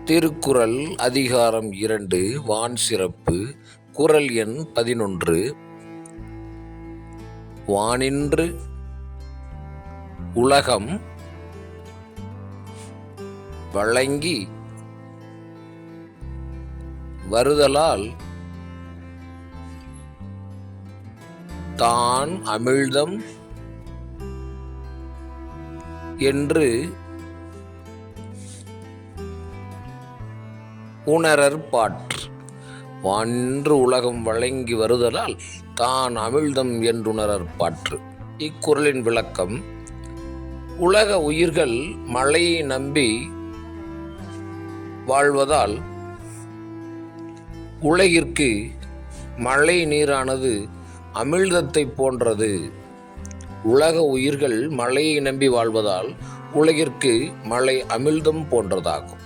திருக்குறள் அதிகாரம் 2 வான் சிறப்பு. குறள் எண் 11. வானின்று உலகம் வழங்கி வருதலால் தான் அமிழ்தம் என்று உணரற் பாற்று. வானின்று உலகம் வழங்கி வருதலால் தான் அமிழ்தம் என்றுணரற் பாற்று. இக்குறளின் விளக்கம்: உலக உயிர்கள் மழையை நம்பி வாழ்வதால் உலகிற்கு மழை நீரானது அமிழ்தத்தை போன்றது. உலக உயிர்கள் மழையை நம்பி வாழ்வதால் உலகிற்கு மழை அமிழ்தம் போன்றதாகும்.